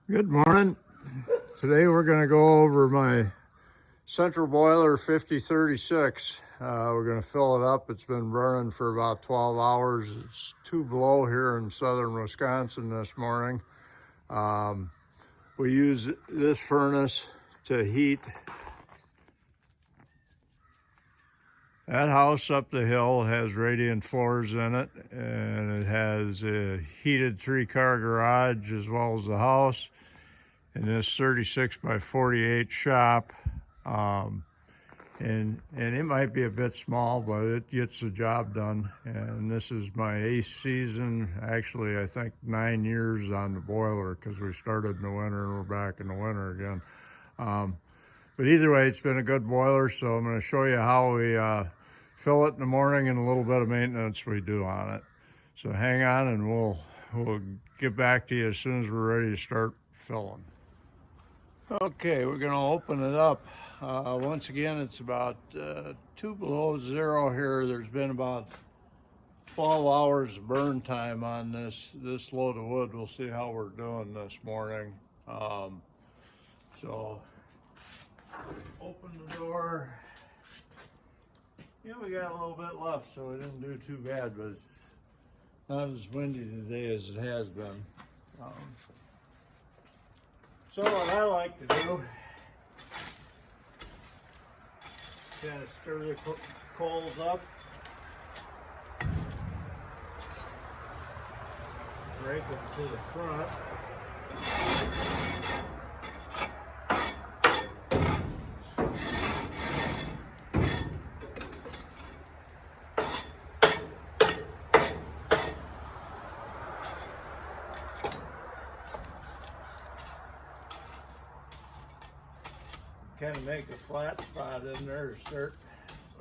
Good morning. Today we're going to go over my central boiler 5036. We're going to fill it up. It's been burning for about 12 hours. It's too below here in southern Wisconsin this morning. We use this furnace to heat that house up the hill. Has radiant floors in it, and it has a heated 3-car garage as well as the house. In this 36 by 48 shop, and it might be a bit small, but it gets the job done. And this is my 8th season, actually I think 9 years on the boiler, because we started in the winter and we're back in the winter again. But either way, it's been a good boiler, so I'm going to show you how we fill it in the morning and a little bit of maintenance we do on it. So hang on, and we'll get back to you as soon as we're ready to start filling. Okay, we're going to open it up. Once again, it's about 2 below zero here. There's been about 12 hours of burn time on this load of wood. We'll see how we're doing this morning. So open the door. Yeah, we got a little bit left, so we didn't do too bad, but it's not as windy today as it has been. So what I like to do, kind of stir the coals up, break them to the front. Kind of make a flat spot in there to start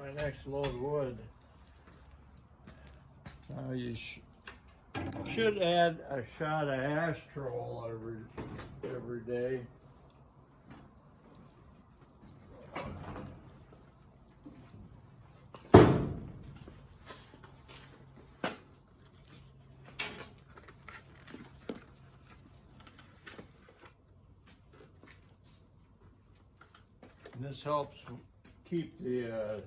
my next load of wood. Now you should add a shot of Astrol every day. And this helps keep the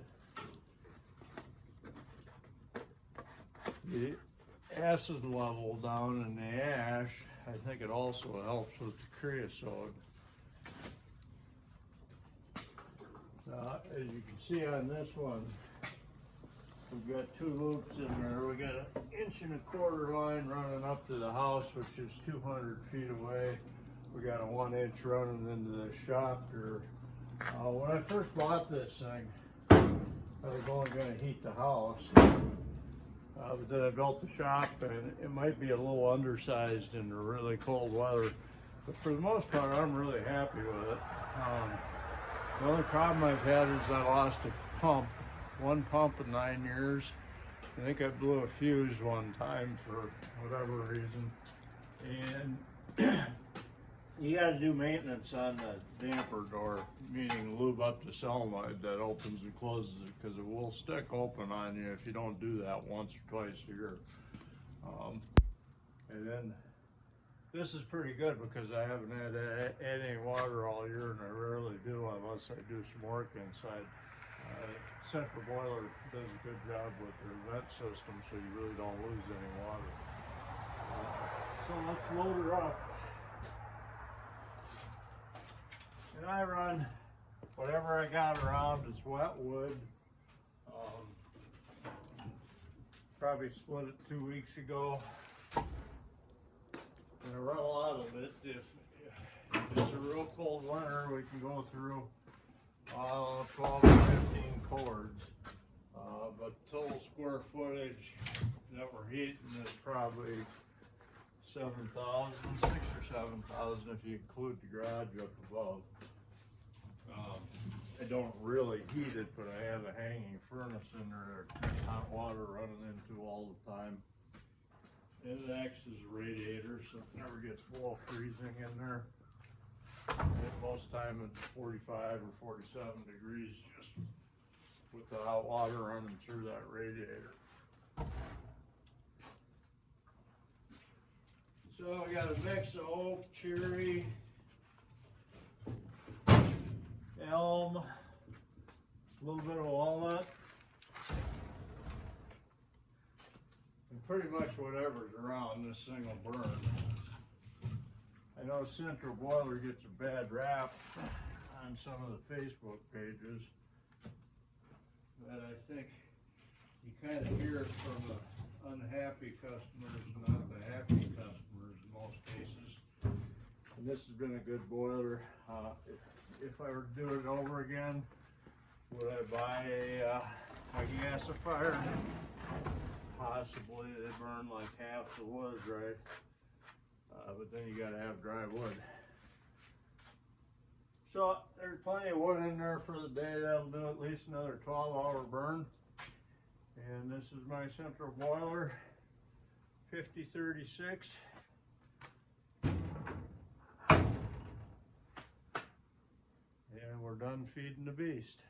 acid level down in the ash. I think it also helps with the creosote. As you can see on this one, we've got 2 loops in there. We got an 1.25 line running up to the house, which is 200 feet away. We got a 1 inch running into the shop here. When I first bought this thing, I was only going to heat the house, but then I built the shop, and it might be a little undersized in the really cold weather, but for the most part I'm really happy with it. The only problem I've had is I lost a pump, 1 pump in 9 years. I think I blew a fuse one time for whatever reason, and you got to do maintenance on the damper door, meaning lube up the solenoid that opens and closes it, because it will stick open on you if you don't do that once or twice a year. And then this is pretty good because I haven't had any water all year, and I rarely do unless I do some work inside. Central Boiler does a good job with their vent system, so you really don't lose any water. So let's load her up. And I run whatever I got around. It's wet wood. Probably split it 2 weeks ago. And I run a lot of it. If it's a real cold winter, we can go through 12 to 15 cords. But total square footage that we're heating is probably 7,000, 6,000 or 7,000 if you include the garage up above. I don't really heat it, but I have a hanging furnace in there that hot water running into all the time. And it acts as a radiator, so it never gets below freezing in there. And most time it's 45 or 47 degrees just with the hot water running through that radiator. So I got a mix of oak, cherry, elm, a little bit of walnut, and pretty much whatever's around this thing will burn. I know Central Boiler gets a bad rap on some of the Facebook pages, but I think you kind of hear it from the unhappy customers, not the happy customers in most cases. And this has been a good boiler. If I were to do it over again, would I buy a gasifier? Possibly. They burn like half the wood, right? But then you gotta have dry wood. So there's plenty of wood in there for the day. That'll do at least another 12-hour burn. And this is my central boiler, 5036. And we're done feeding the beast.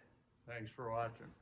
Thanks for watching.